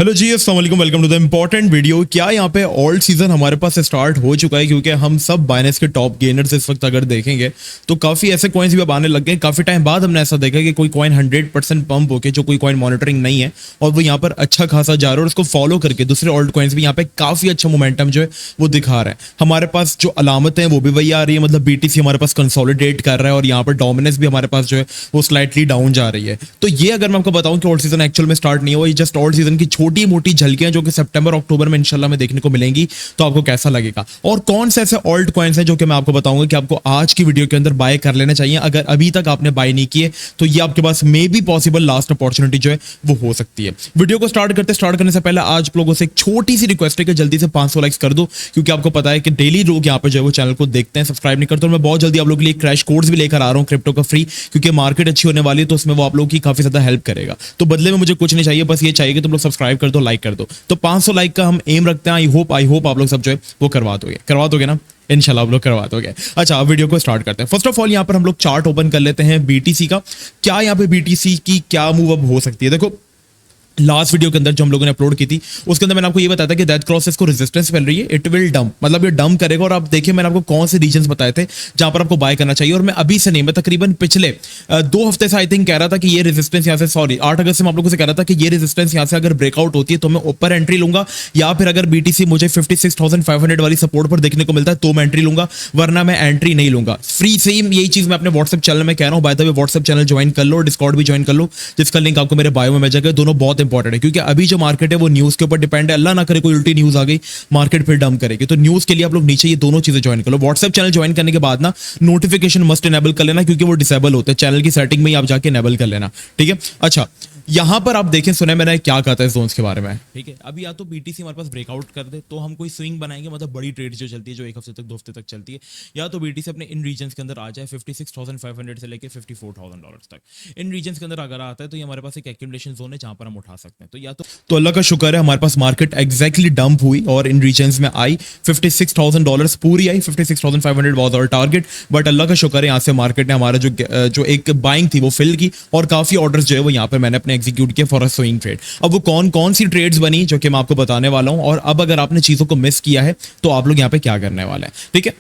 Hello जी, अस्सलाम वालेकुम, welcome to the important video. क्या यहाँ पे ऑल्ट सीजन हमारे पास स्टार्ट हो चुका है? क्योंकि हम सब बाइनेंस के टॉप गेनर्स इस वक्त अगर देखेंगे तो काफी ऐसे कॉइन्स भी अब आने लग गए। काफी टाइम बाद हमने ऐसा देखा कि कोई कॉइन 100% पंप होके जो कोई कॉइन मॉनिटरिंग नहीं है और वो यहाँ पर अच्छा खासा जा रहा है और उसको फॉलो करके दूसरे ऑल्ट कॉइन्स भी यहाँ पे काफी अच्छा मोमेंटम जो है वो दिखा रहे हैं। हमारे पास जो अलामतें हैं वो भी वही आ रही है, मतलब बीटीसी हमारे पास कंसोलिडेट कर रहा है और यहाँ पर डोमिनेंस भी हमारे पास जो है वो स्लाइटली डाउन जा रही है। तो ये अगर मैं आपको बताऊं कि ऑल्ट सीजन एक्चुअल में स्टार्ट नहीं हुआ, ये जस्ट ऑल्ट सीजन की छोटी मोटी झलकियां जो कि सितंबर अक्टूबर में इंशाल्लाह में देखने को मिलेंगी, तो आपको कैसा लगेगा और कौन से ऐसे ऑल्ट कॉइन्स हैं जो कि मैं आपको बताऊंगा कि आपको आज की वीडियो के अंदर बाय कर लेना चाहिए। अगर अभी तक आपने बाय नहीं किए तो ये आपके पास maybe possible last opportunity जो है वो हो सकती है। वीडियो को स्टार्ट करने से पहले आज आप लोगों से एक छोटी सी रिक्वेस्ट है कि जल्दी से 500 लाइक्स कर दो, क्योंकि आपको पता है कि डेली लोग यहाँ पे जो है वो चैनल को देखते हैं, सब्सक्राइब नहीं करते। और मैं बहुत जल्दी आप लोगों के लिए क्रैश कोर्स भी लेकर आ रहा हूँ क्रिप्टो का फ्री, क्योंकि मार्केट अच्छी होने वाली है तो उसमें वो आप लोगों की काफी ज्यादा हेल्प करेगा। तो बदले में मुझे कुछ नहीं चाहिए, बस ये चाहिए कि तुम लोग सब्सक्राइब कर दो, लाइक कर दो। तो 500 लाइक का हम एम रखते हैं। आई होप आप लोग सब जो है वो करवा दोगे ना, इंशाल्लाह आप लोग करवा दोगे। अच्छा, अब वीडियो को स्टार्ट करते हैं। फर्स्ट ऑफ ऑल यहाँ पर हम लोग चार्ट ओपन कर लेते हैं बीटीसी का। क्या यहाँ पे बीटीसी की क्या मूव अप हो सकती है? देखो, लास्ट वीडियो के अंदर जो हम लोगों ने अपलोड की थी उसके अंदर मैंने आपको ये बताया था कि डेथ क्रॉसेस को रेजिस्टेंस मिल रही है, इट विल डंप, मतलब ये डंप करेगा। और आप देखिए मैंने आपको कौन से रीजन्स बताए थे जहां पर आपको बाय करना चाहिए। और मैं अभी से नहीं, मैं तकरीबन पिछले 2 हफ्ते से आई थिंक कह रहा था कि ये रेजिस्टेंस यहाँ से, सॉरी 8 अगस्त से मैं आप लोगों से कह रहा था कि ये रेजिस्टेंस यहाँ से अगर ब्रेकआउट होती है तो मैं ऊपर एंट्री लूंगा, या फिर अगर बीटीसी मुझे 56,500 वाली सपोर्ट पर देखने को मिलता है तो मैं एंट्री लूंगा, वरना मैं एंट्री नहीं लूंगा। फ्री सेम यही चीज मैं अपने व्हाट्सएप चैनल में कह रहा हूँ। By the way WhatsApp channel join कर लो, डिस्कॉर्ड भी ज्वाइन कर लो, जिसका लिंक आपको मेरे बायो में मिल जाएगा। दोनों बहुत इंपॉर्टेंट है क्योंकि अभी जो मार्केट है वो न्यूज के ऊपर डिपेंड है। अल्लाह ना करे कोई उल्टी न्यूज आ गई, मार्केट फिर डंप करेगी। तो न्यूज के लिए आप लोग नीचे ये दोनों चीजें ज्वाइन कर लो। व्हाट्सएप चैनल ज्वाइन करने के बाद ना नोटिफिकेशन मस्ट इनेबल कर लेना, क्योंकि वो डिसेबल होते हैं। चैनल की सेटिंग में ही आप जाके इनेबल कर लेना, ठीक है। अच्छा, यहां पर आप देखें, सुने मैंने क्या कहा था इस जोन्स के बारे में, ठीक है। अभी या तो बीटीसी हमारे पास ब्रेकआउट कर दे तो हम कोई स्विंग बनाएंगे, मतलब बड़ी ट्रेड जो चलती है जो 1 हफ्ते तक 2 हफ्ते तक चलती है, या तो बीटीसी अपने इन रीजन्स के अंदर आ जाए 56,500 से लेके $54,000 तक। इन रीजन्स के अंदर अगर आता है तो ये हमारे पास एक एक्यूमुलेशन जोन है जहां पर हम उठा सकते हैं। तो या तो अल्लाह का शुक्र है हमारे पास मार्केट एग्जैक्टली डंप हुई और इन रीजन्स में आई, $56,000 पूरी आई, 56,500 वाज आवर टारगेट। बट अल्लाह का शुक्र है यहाँ से मार्केट ने हमारा जो एक बाइंग थी वो फिल की और काफी ऑर्डर्स जो है वो यहाँ पर मैंने अपने एग्जीक्यूट किए फॉर अ स्विंग ट्रेड। अब वो कौन कौन सी ट्रेड्स बनी जो कि मैं आपको बताने वाला हूं, और अब अगर आपने चीजों को मिस किया है तो आप लोग यहाँ पे क्या करने वाले हैं, ठीक है।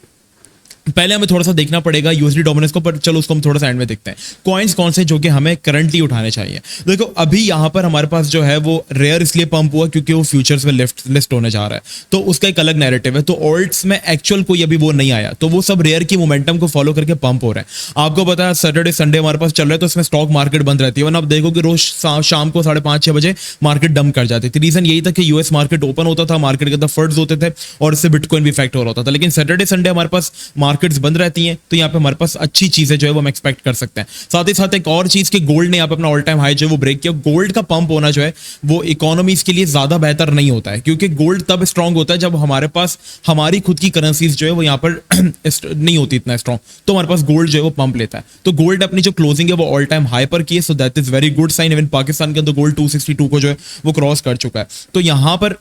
पहले हमें थोड़ा सा देखना पड़ेगा यूएसडी डोमिनेंस को, पर चलो उसको हम थोड़ा सा एंड में देखते हैं। कॉइन्स कौन से जो कि हमें करंटली उठाने चाहिए। देखो, अभी यहां पर हमारे पास जो है वो रेयर इसलिए पंप हुआ क्योंकि वो फ्यूचर्स में लिस्ट होने जा रहा है, तो उसका एक अलग नैरेटिव है। तो ऑल्ट्स में एक्चुअल कोई अभी वो नहीं आया, तो वो सब रेयर की मोमेंटम को फॉलो करके पंप हो रहे हैं। आपको पता है सैटरडे संडे हमारे पास चल रहा है तो इसमें स्टॉक मार्केट बंद रहती है, वरना आप देखो कि रोज शाम को 5:30-6 बजे मार्केट डंप कर जाती थी। रीजन यही था कि यूएस मार्केट ओपन होता था, मार्केट के अंदर फंड्स होते थे और इससे बिटकॉइन भी इफेक्ट हो रहा होता था। लेकिन सैटरडे संडे हमारे पास मार्केट्स बंद रहती हैं, तो यहाँ पे हमारे पास अच्छी चीजें जो है वो हम एक्सपेक्ट कर सकते हैं। साथ ही साथ एक और चीज कि गोल्ड ने यहाँ पे अपना ऑल टाइम हाई जो है वो ब्रेक किया। गोल्ड का पंप होना जो है वो इकोनॉमीज के लिए ज्यादा बेहतर नहीं होता है, क्योंकि गोल्ड तब स्ट्रांग होता है जब हमारे पास हमारी खुद की करेंसीज जो है वो यहाँ पर नहीं होती इतना स्ट्रांग, तो हमारे पास गोल्ड जो है वो पंप लेता है। तो गोल्ड अपनी जो क्लोजिंग है वो ऑल टाइम हाई पर की है, so that is very good sign. Even Pakistan के अंदर गोल्ड 262 को जो है वो क्रॉस कर चुका है। तो यहाँ पर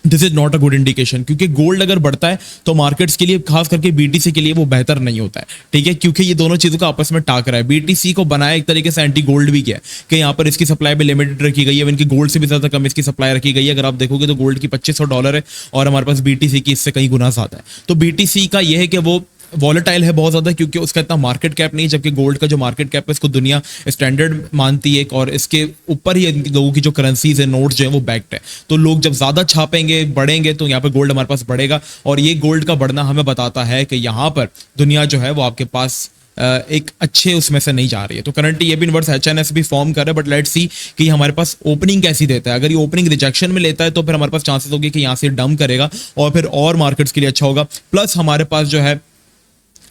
this is not a good indication, क्योंकि गोल्ड अगर बढ़ता है तो मार्केट्स के लिए, खास करके बीटीसी के लिए वो बेहतर नहीं होता है, ठीक है, क्योंकि ये दोनों चीजों का आपस में टाक रहा है। बीटीसी को बनाया एक तरीके से एंटी गोल्ड भी किया है कि यहाँ पर इसकी सप्लाई भी लिमिटेड रखी गई है, इनकी गोल्ड से भी ज्यादा कम इसकी सप्लाई रखी गई है। अगर आप देखोगे तो गोल्ड की $2500 है और हमारे पास बीटीसी की इससे कई गुना ज्यादा है। तो बीटीसी का यह है कि वो वॉलेटाइल है बहुत ज्यादा, क्योंकि उसका इतना मार्केट कैप नहीं है, जबकि गोल्ड का जो मार्केट कैप है इसको दुनिया स्टैंडर्ड मानती है और इसके ऊपर ही लोगों की जो करेंसीज है, नोट्स जो है वो बैक्ड है। तो लोग जब ज्यादा छापेंगे, बढ़ेंगे, तो यहाँ पे गोल्ड हमारे पास बढ़ेगा। और ये गोल्ड का बढ़ना हमें बताता है कि यहाँ पर दुनिया जो है वो आपके पास एक अच्छे उसमें से नहीं जा रही है। तो करंटली ये भी इनवर्स एचएनएस भी फॉर्म कर रहा है, बट लेट्स सी कि हमारे पास ओपनिंग कैसी देता है। अगर ये ओपनिंग रिजेक्शन में लेता है तो फिर हमारे पास चांसेस होगी कि यहाँ से डंप करेगा और फिर और मार्केट्स के लिए अच्छा होगा। प्लस हमारे पास जो है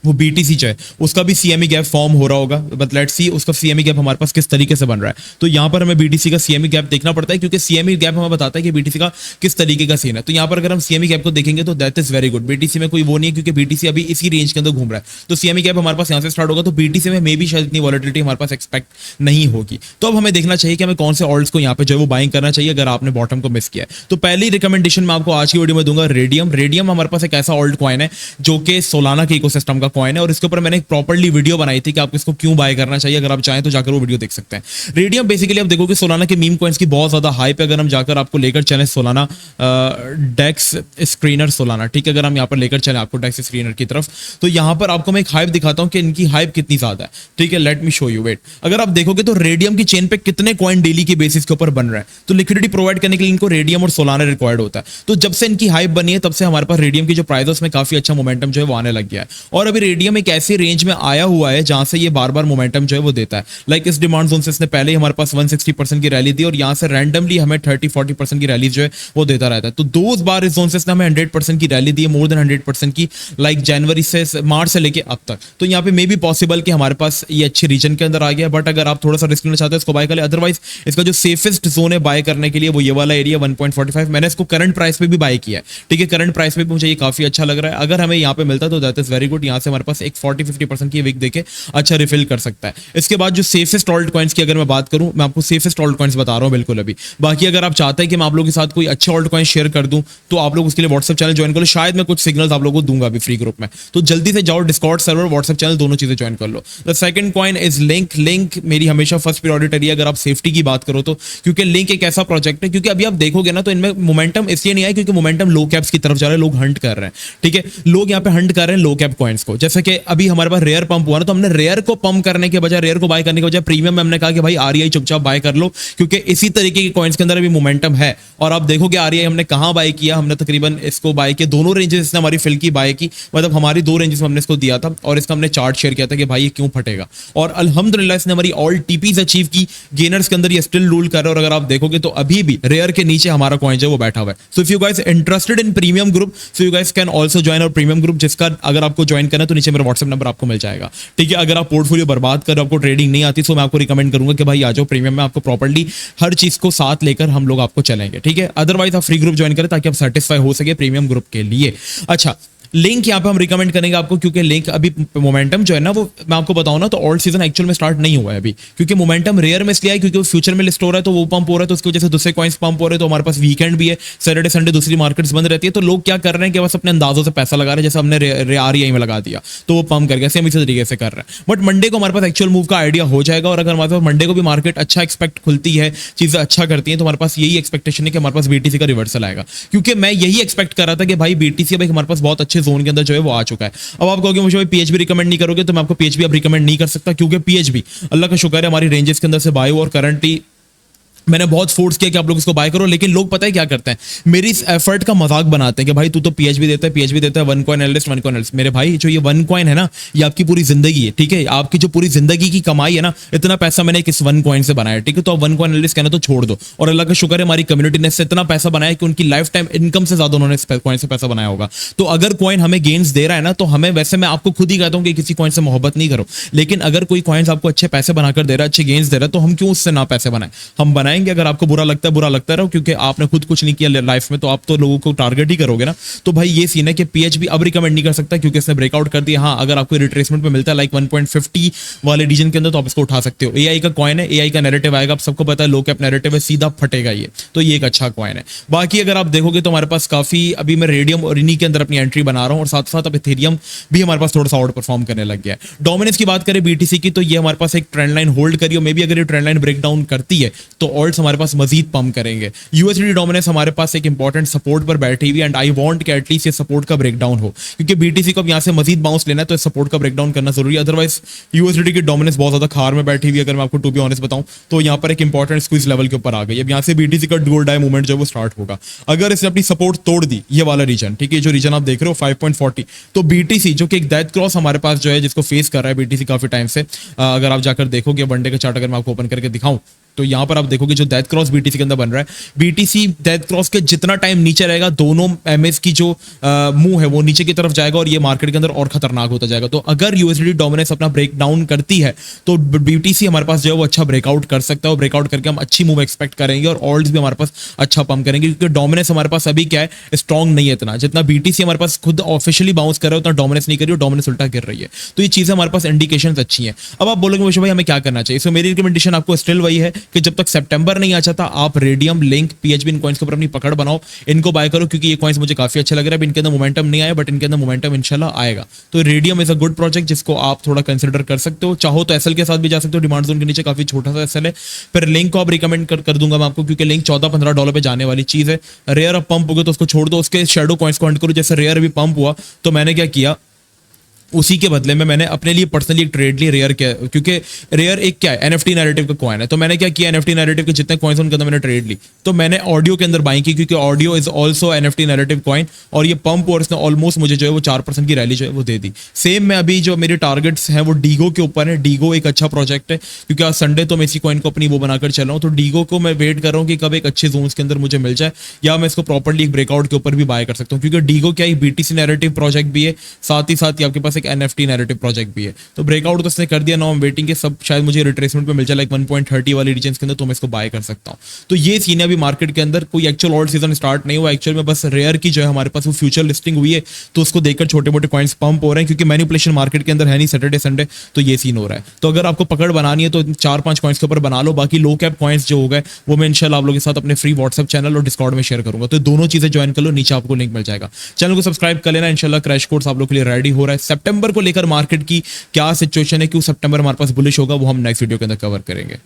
वो बीटीसी जो है उसका भी सीएमई गैप फॉर्म हो रहा होगा, बट लेट्स सी उसका सीएमई गैप हमारे पास किस तरीके से बन रहा है। तो यहाँ पर हमें बीटीसी का सीएमई गैप देखना पड़ता है, क्योंकि सीएमई गैप हमें बताता है कि बीटीसी का किस तरीके का सीन है। तो यहाँ पर अगर हम सीएमई गैप को देखेंगे तो that is very good. BTC में कोई वो नहीं है, क्योंकि बीटीसी अभी इसी रेंज के अंदर घूम रहा है। तो सीएमई गैप हमारे पास यहाँ से स्टार्ट होगा, तो बीटीसी में मे भी शायद इतनी वॉलेटिलिटी हमारे पास एक्सपेक्ट नहीं होगी। तो अब हमें देखना चाहिए कि हमें कौन से ऑल्ट्स को यहाँ पे जो है वो बाइंग करना चाहिए अगर आपने बॉटम को मिस किया है। तो पहली रिकमेंडेशन मैं आपको आज की वीडियो में दूंगा रेडियम। रेडियम हमारे पास एक ऐसा ऑल्ट कॉइन है जो कि सोलाना के इकोसिस्टम का कॉइन है और इसके ऊपर मैंने एक प्रॉपर्ली वीडियो बनाई थी कि आपको इसको क्यों बाय करना चाहिए। अगर आप चाहें तो जाकर वो वीडियो देख सकते हैं। रेडियम बेसिकली आप देखोगे सोलाना के मीम कॉइन्स की बहुत ज्यादा हाइप है। अगर हम जाकर आपको लेकर चलें सोलाना डेक्स स्क्रीनर सोलाना, ठीक है, अगर हम यहाँ पर लेकर चलें आपको डेक्स स्क्रीनर की तरफ, तो यहाँ पर आपको मैं एक हाइप दिखाता हूँ कि इनकी हाइप कितनी ज्यादा है। ठीक है, let me show you, wait. अगर आप देखोगे तो रेडियम की चेन पे कितने कॉइन डेली की बेसिस के ऊपर बन रहे हैं, तो लिक्विडिटी प्रोवाइड करने के लिए इनको रेडियम और सोलाना रिक्वायर्ड होता है। तो जब से इनकी हाइप बनी है तब से हमारे पास रेडियम की जो प्राइस है उसमें काफी अच्छा मोमेंटम जो है वो आने लग गया है। और अभी रेडियम एक ऐसी रेंज में आया हुआ है जहां से ये बार बार मोमेंटम जो है वो देता है। लाइक इस डिमांड जोन से इसने पहले ही हमारे पास 160% की रैली दी और यहां से रैंडमली हमें 30-40% की रैली जो है वो देता रहता है। तो 2 बार इस जोन से इसने हमें 100% की रैली दी है, मोर देन 100% की, लाइक जनवरी से मार्च से लेके अब तक। तो यहाँ पे मे बी पॉसिबल कि हमारे पास ये अच्छे रीजन के अंदर आ गया, बट अगर आप थोड़ा सा रिस्क लेना चाहते हैं इसको बाय कर ले। अदरवाइज इसका जो सेफेस्ट जोन है बाय करने के लिए वो ये वाला एरिया 1.45। मैंने इसको करंट प्राइस पे भी बाय किया है, ठीक है, करंट प्राइस पे भी मुझे ये काफी अच्छा लग रहा है। अगर हमें यहाँ पे मिलता है तो दैट इज वेरी गुड। यहाँ से हमारे पास एक 40-50% की विक देके अच्छा रिफिल कर सकता है। इसके बाद जो सेफेस्ट ऑल्ट कॉइन्स की अगर मैं बात करूं, मैं आपको सेफेस्ट ऑल्ट कॉइन्स बता रहा हूं बिल्कुल अभी। बाकी अगर आप चाहते हैं कि मैं आप लोगों के साथ कोई अच्छे ऑल्ट कॉइन शेयर कर दूं तो आप लोग उसके लिए व्हाट्सएप चैनल ज्वाइन कर लो। शायद मैं कुछ सिग्नल्स आप लोगों को दूंगा अभी फ्री ग्रुप में, तो जल्दी से जाओ डिस्कॉर्ड सर्वर, व्हाट्सएप चैनल, दोनों चीजें ज्वाइन कर लो। The second coin is link. Link मेरी हमेशा फर्स्ट प्रायोरिटी है अगर आप सेफ्टी की बात करो तो, क्योंकि लिंक एक ऐसा प्रोजेक्ट है, क्योंकि अभी आप देखोगे ना तो इनमें मोमेंटम इसलिए नहीं आया क्योंकि मोमेंटम लो कैप्स की तरफ जा रहा है, लोग हंट कर रहे हैं। ठीक है, लोग यहाँ पे हंट कर रहे हैं लो कैप कॉइन्स को। जैसे कि अभी हमारे पास रेयर पंप हुआ ना, तो हमने रेयर को पंप करने के बजाय, रेयर को बाय करने के बजाय प्रीमियम में हमने कहा कि भाई आरईआई चुपचाप बाय कर लो, क्योंकि इसी तरीके के कॉइन्स के अंदर अभी मोमेंटम है। और आप देखोगे आरईआई हमने कहां बाय किया, हमने तकरीबन इसको बाय किया दोनों रेंजेस इसने हमारी फिल की बाय की, मतलब हमारी 2 रेंजेस में हमने इसको दिया था और इसका हमने चार्ट शेयर किया था कि भाई ये क्यों फटेगा। और अल्हम्दुलिल्लाह इसने हमारी ऑल टीपीज अचीव की, गेनर्स के अंदर ये स्टिल रूल कर रहा है। और अगर आप देखोगे तो अभी भी रेयर के नीचे हमारा कॉइन जो है वो बैठा हुआ है। So if you guys interested in premium group, so you guys can also join our premium group, जिसका अगर आपको ज्वाइन करना है तो नीचे मेरा व्हाट्सएप नंबर आपको मिल जाएगा। ठीक है, अगर आप पोर्टफोलियो बर्बाद कर, आपको ट्रेडिंग नहीं आती, तो मैं आपको रिकमेंड करूंगा कि भाई आ जाओ प्रीमियम में, आपको प्रॉपर्ली हर चीज को साथ लेकर हम लोग आपको चलेंगे। ठीक है, अदरवाइज आप फ्री ग्रुप ज्वाइन करें ताकि आप सेटिस्फाई हो सके प्रीमियम ग्रुप के लिए। अच्छा, लिंक यहाँ पे हम रिकमेंड करेंगे आपको, क्योंकि लिंक अभी मोमेंटम जो है ना वो मैं आपको बताऊं ना तो ऑल्ट सीजन एक्चुअल में स्टार्ट नहीं हुआ है अभी, क्योंकि मोमेंटम रेयर में इसलिए है क्योंकि वो फ्यूचर में लिस्ट हो रहा है तो वो पंप हो रहा है, तो उसकी वजह से दूसरे कॉइन्स पंप हो रहे हैं। तो हमारे पास वीकेंड भी है, सैटरडे संडे दूसरी मार्केट्स बंद रहती है, तो लोग क्या कर रहे हैं कि बस अपने अंदाजों से पैसा लगा रहे हैं। जैसे हमने आरईआई में लगा दिया तो वो पंप कर गया, सेम इसी तरीके से कर रहे हैं। बट मंडे को हमारे पास एक्चुअल मूव का आइडिया हो जाएगा, और अगर हमारे पास मंडे को भी मार्केट अच्छा एक्सपेक्ट खुलती है, चीजें अच्छा करती है, तो हमारे पास यही एक्सपेक्टेशन है कि हमारे पास बीटीसी का रिवर्सल आएगा। क्योंकि मैं यही एक्सपेक्ट कर रहा था कि भाई बीटीसी भाई हमारे पास बहुत अच्छे जोन के अंदर जो है वो आ चुका है। अब आप कहोगे मुझे पीएचबी रिकमेंड नहीं करोगे, तो मैं आपको पीएचबी अब रिकमेंड नहीं कर सकता, क्योंकि पीएचबी अल्लाह का शुक्र है हमारी रेंजेस के अंदर से बाय हुआ और करंटली मैंने बहुत फोर्स किया कि आप लोग इसको बाय करो, लेकिन लोग पता है क्या करते हैं, मेरी इस एफर्ट का मजाक बनाते हैं कि भाई तू तो पीएचबी देता है one coin analyst, one coin analyst. मेरे भाई जो ये वन कॉइन है ना, ये आपकी पूरी जिंदगी है। ठीक है, आपकी जो पूरी जिंदगी की कमाई है ना, इतना पैसा मैंने किस वन कॉइन से बनाया। ठीक है, तो आप वन कॉइन एनालिस्ट कहना तो छोड़ दो। और अल्लाह का शुक्र है हमारी कम्युनिटी ने इससे इतना पैसा बनाया कि उनकी लाइफ टाइम इनकम से ज्यादा उन्होंने इस कॉइन से पैसा बनाया होगा। तो अगर कॉइन हमें गेन्स दे रहा है ना, तो हमें, वैसे मैं आपको खुद ही कहता हूं कि किसी कॉइन से मोहब्बत नहीं करो, लेकिन अगर कोई कॉइन्स आपको अच्छे पैसे बनाकर दे रहा है, अच्छे गेन्स दे रहा है, तो हम क्यों उससे ना पैसे बनाएं। हम बनाएंगे, अगर आपको बुरा लगता रहो, क्योंकि आपने खुद कुछ नहीं किया लाइफ में, तो आप तो लोगों को टारगेट ही करोगे ना। तो भाई ये सीन है कि पीएचबी अब रिकमेंड नहीं कर सकता क्योंकि इसने ब्रेकआउट कर दिया। हाँ, अगर आपको रिट्रेसमेंट पे मिलता है लाइक 1.50 वाले रीजन के अंदर, तो आप इसको उठा सकते हो। एआई का कॉइन है, एआई का नैरेटिव आएगा, आप सबको पता है लो कैप नैरेटिव है, सीधा फटेगा ये, तो ये एक अच्छा कॉइन है। बाकी अगर आप देखोगे तो हमारे पास काफी, अभी मैं रेडियम और इन्हीं के अंदर अपनी एंट्री बना रहा हूं, और साथ साथ अब इथेरियम भी हमारे पास थोड़ा सा आउट परफॉर्म करने लग गया है। डोमिनेंस की बात करें बीटीसी की, तो ये हमारे पास एक ट्रेंड लाइन होल्ड करी, और मे बी अगर ये ट्रेंड लाइन ब्रेक डाउन करती है तो ऑल्ट्स हमारे पास मजीद पंप करेंगे। यूएसडी डोमिनेंस हमारे पास एक इंपॉर्टेंट सपोर्ट पर बैठी हुई, एंड आई वांट कि एटलीस्ट ये सपोर्ट का ब्रेकडाउन हो, क्योंकि बीटीसी को अब यहां से मजीद बाउंस लेना है तो सपोर्ट का ब्रेकडाउन करना जरूरी है। अदरवाइज यूएसडी की डोमिनेंस बहुत ज्यादा खार में बैठी हुई है, अगर मैं आपको टू बी ऑनेस्ट बताऊं तो यहां पर एक इंपॉर्टेंट स्क्वीज लेवल के ऊपर आ गई। अब यहां से बीटीसी का डू और डाई मूवमेंट जो वो स्टार्ट होगा। अगर इसने अपनी सपोर्ट तोड़ दी, ये वाला रीजन, ठीक है, जो रीजन आप देख रहे हो 5.40, तो बीटीसी जो कि एक डेथ क्रॉस हमारे पास जो है जिसको फेस कर रहा है बीटीसी काफी टाइम से, अगर आप जाकर देखोगे वनडे का चार्ट, अगर मैं आपको ओपन करके दिखाऊं, तो यहां पर आप देखोगे जो डेथ क्रॉस बीटीसी के अंदर बन रहा है, बीटीसी डेथ क्रॉस के जितना टाइम नीचे रहेगा, दोनों एमएस की जो मुंह है वो नीचे की तरफ जाएगा, और ये मार्केट के अंदर और खतरनाक होता जाएगा। तो अगर यूएसडी डोमिनेंस अपना ब्रेक डाउन करती है तो बीटीसी हमारे पास जो है वो अच्छा ब्रेकआउट कर सकता है, और ब्रेकआउट करके हम अच्छी मूव एक्सपेक्ट करेंगे, और ऑल्ट्स भी हमारे पास अच्छा पंप करेंगे, क्योंकि डोमिनेंस हमारे पास अभी क्या है, स्ट्रॉन्ग नहीं है इतना, जितना बीटीसी हमारे पास खुद ऑफिशियली बाउंस कर रहा है उतना डोमिनेंस नहीं कर रही है, डोमिनेंस उल्टा गिर रही है। तो ये चीजें हमारे पास इंडिकेशंस अच्छी हैं। अब आप बोलोगे भाई हमें क्या करना चाहिए, सो मेरी रिकमेंडेशन आपको स्टिल वही है कि जब तक सितंबर नहीं आ जाता आप रेडियम, लिंक, पीएचबी इन कॉइन्स के ऊपर अपनी पकड़ बनाओ, इनको बाय करो, क्योंकि ये कॉइन्स मुझे काफी अच्छा लग रहा है। इनके अंदर मोमेंटम नहीं आया, बट इनके अंदर मोमेंटम इंशाल्लाह आएगा। तो radium is a good project जिसको आप थोड़ा कंसिडर कर सकते हो। चाहो तो एसएल के साथ भी जा सकते हो, डिमांड जोन के नीचे काफी छोटा सा एसएल है। फिर लिंक को आप रिकमेंड कर दूंगा मैं आपको, क्योंकि लिंक $14-15 पे जाने वाली चीज है। रेयर अब पंप हो गया तो उसको छोड़ दो, उसके शेडो कॉइन्स को हंट करो। जैसे रेयर अभी पंप हुआ तो मैंने क्या किया, उसी के बदले में मैंने अपने लिए पर्सनली एक ट्रेड ली रेयर के, क्योंकि रेयर एक क्या है, एनएफटी नैरेटिव का कॉइन है। तो मैंने क्या किया, एनएफटी नैरेटिव के जितने कॉइन्स उनके अंदर मैंने ट्रेड ली। तो मैंने ऑडियो के अंदर बाइंग की, क्योंकि audio is also NFT narrative coin, और ये पंप और इसने ऑलमोस्ट मुझे जो है वो 4% की रैली जो है वो दे दी। सेम मैं अभी जो मेरे टारगेट्स हैं वो डीगो के ऊपर है। डीगो एक अच्छा प्रोजेक्ट है, क्योंकि आज संडे तो मैं इसी कॉइन को अपनी वो बनाकर चल रहा हूँ। तो डीगो को मैं वेट कर रहा हूँ कि कब एक अच्छे जोन्स के अंदर मुझे मिल जाए, या मैं इसको प्रॉपर्ली एक ब्रेकआउट के ऊपर भी बाय कर सकता हूँ। क्योंकि डीगो क्या है, बीटीसी नैरेटिव प्रोजेक्ट भी है, साथ ही साथ आपके पास एक एनएफटी नैरेटिव प्रोजेक्ट भी है। तो ब्रेकआउट तो इसने कर दिया, नाउ आई एम वेटिंग के सब शायद मुझे रिट्रेसमेंट पे मिल जाए, लाइक 1.30 वाली रीजन के अंदर, तो मैं इसको बाय कर सकता हूं। तो ये सीन है अभी मार्केट के अंदर। कोई एक्चुअल ऑल्ट सीजन स्टार्ट नहीं हुआ, एक्चुअल में बस रेयर की जो है हमारे पास वो फ्यूचर लिस्टिंग हुई है, तो उसको देखकर छोटे मोटे कॉइन्स पंप हो रहे हैं, क्योंकि मैनिपुलेशन मार्केट के अंदर है नहीं सैटरडे संडे, तो ये सीन हो रहा है। तो अगर आपको पकड़ बनानी है तो 4-5 कॉइन्स के ऊपर बना लो। बाकी लो कैप कॉइन्स जो हो गए वो मैं इंशाल्लाह आप लोगों के साथ अपने फ्री व्हाट्सएप चैनल और डिस्कॉर्ड में शेयर करूंगा। तो दोनों चीजें ज्वाइन कर लो, नीचे आपको लिंक मिल जाएगा। चैनल को सब्सक्राइब कर लेना, इंशाल्लाह क्रैश कोर्स आप लोग के लिए रेडी हो रहा है। सितंबर को लेकर मार्केट की क्या सिचुएशन है, क्यों सितंबर हमारे पास बुलिश होगा, वो हम नेक्स्ट वीडियो के अंदर कवर करेंगे।